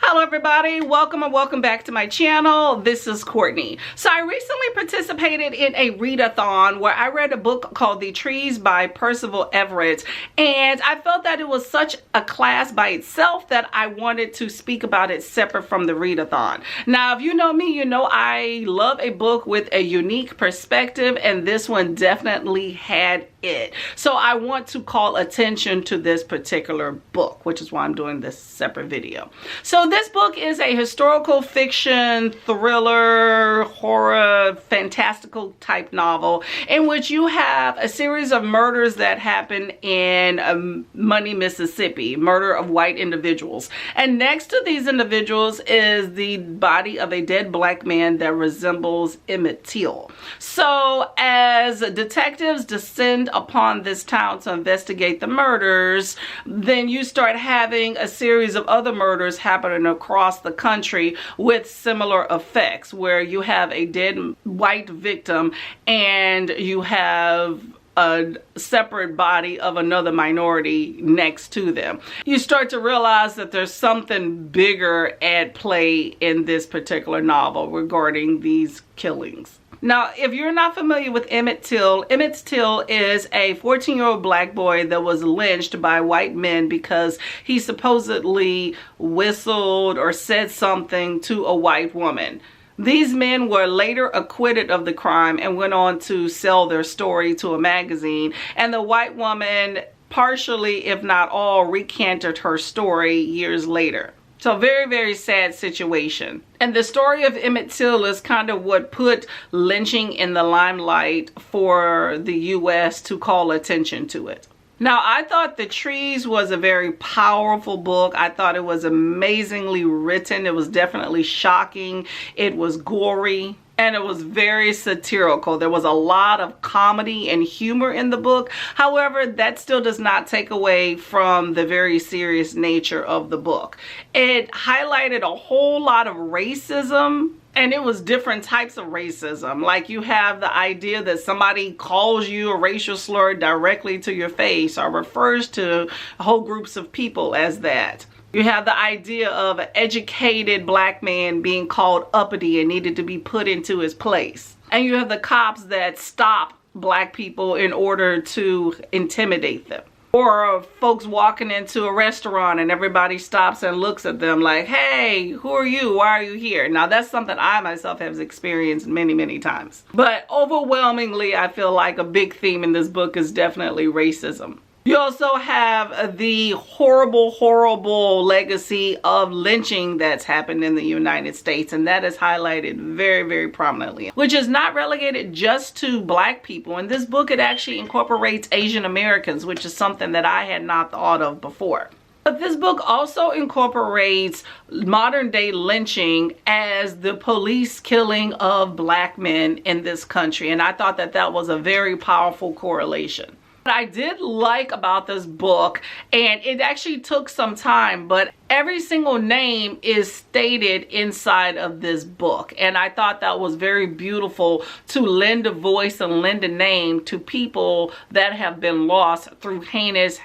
Hello everybody, welcome and welcome back to my channel. This is Courtney. So I recently participated in a readathon where I read a book called The Trees by Percival Everett, and I felt that it was such a class by itself that I wanted to speak about it separate from the readathon. Now if you know me, you know I love a book with a unique perspective, and this one definitely had it. So I want to call attention to this particular book, which is why I'm doing this separate video. So this book is a historical fiction, thriller, horror, fantastical type novel in which you have a series of murders that happen in Money, Mississippi, murder of white individuals. And next to these individuals is the body of a dead black man that resembles Emmett Till. So as detectives descend upon this town to investigate the murders, then you start having a series of other murders happening across the country with similar effects, where you have a dead white victim and you have a separate body of another minority next to them. You start to realize that there's something bigger at play in this particular novel regarding these killings. Now, if you're not familiar with Emmett Till is a 14-year-old black boy that was lynched by white men because he supposedly whistled or said something to a white woman. These men were later acquitted of the crime and went on to sell their story to a magazine, and the white woman partially, if not all, recanted her story years later. So very, very sad situation. And the story of Emmett Till is kind of what put lynching in the limelight for the US to call attention to it. Now, I thought The Trees was a very powerful book. I thought it was amazingly written. It was definitely shocking. It was gory. And it was very satirical. There was a lot of comedy and humor in the book. However, that still does not take away from the very serious nature of the book. It highlighted a whole lot of racism, and it was different types of racism. Like, you have the idea that somebody calls you a racial slur directly to your face or refers to whole groups of people as that. You have the idea of an educated black man being called uppity and needed to be put into his place. And you have the cops that stop black people in order to intimidate them. Or folks walking into a restaurant and everybody stops and looks at them like, hey, who are you? Why are you here? Now, that's something I myself have experienced many, many times. But overwhelmingly, I feel like a big theme in this book is definitely racism. You also have the horrible, horrible legacy of lynching that's happened in the United States, and that is highlighted very, very prominently, which is not relegated just to black people. In this book, it actually incorporates Asian Americans, which is something that I had not thought of before. But this book also incorporates modern day lynching as the police killing of black men in this country, and I thought that that was a very powerful correlation. What I did like about this book, and it actually took some time, but every single name is stated inside of this book, and I thought that was very beautiful to lend a voice and lend a name to people that have been lost through heinous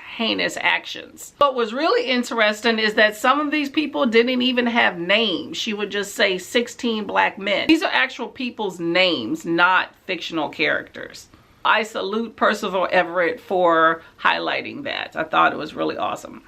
actions. What was really interesting is that some of these people didn't even have names. She would just say 16 black men. These are actual people's names, not fictional characters. I salute Percival Everett for highlighting that. I thought it was really awesome.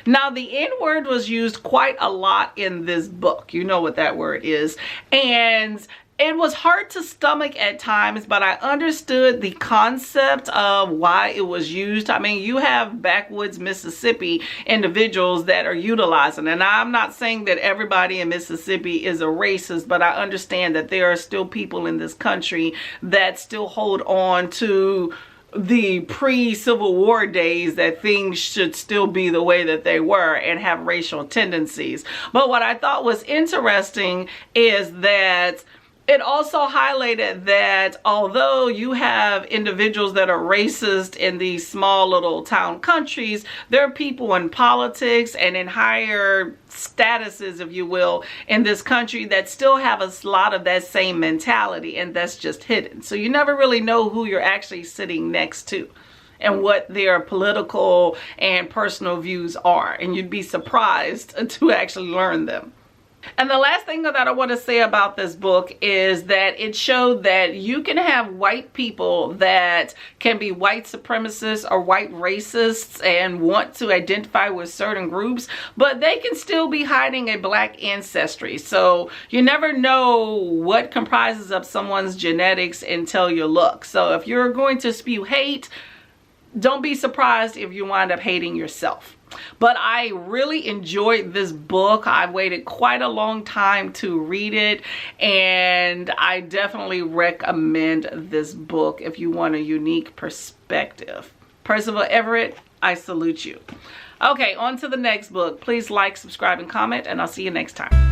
Now, the N-word was used quite a lot in this book. You know what that word is. And it was hard to stomach at times, but I understood the concept of why it was used. I mean, you have backwoods Mississippi individuals that are utilizing, and I'm not saying that everybody in Mississippi is a racist, but I understand that there are still people in this country that still hold on to the pre-Civil War days, that things should still be the way that they were and have racial tendencies. But what I thought was interesting is that it also highlighted that although you have individuals that are racist in these small little town countries, there are people in politics and in higher statuses, if you will, in this country that still have a lot of that same mentality, and that's just hidden. So you never really know who you're actually sitting next to. and what their political and personal views are. And you'd be surprised to actually learn them. And the last thing that I want to say about this book is that it showed that you can have white people that can be white supremacists or white racists and want to identify with certain groups, but they can still be hiding a black ancestry. So you never know what comprises of someone's genetics until you look. So if you're going to spew hate, don't be surprised if you wind up hating yourself. But I really enjoyed this book. I waited quite a long time to read it, and I definitely recommend this book if you want a unique perspective. Percival Everett, I salute you. Okay, on to the next book. Please like, subscribe, and comment, and I'll see you next time.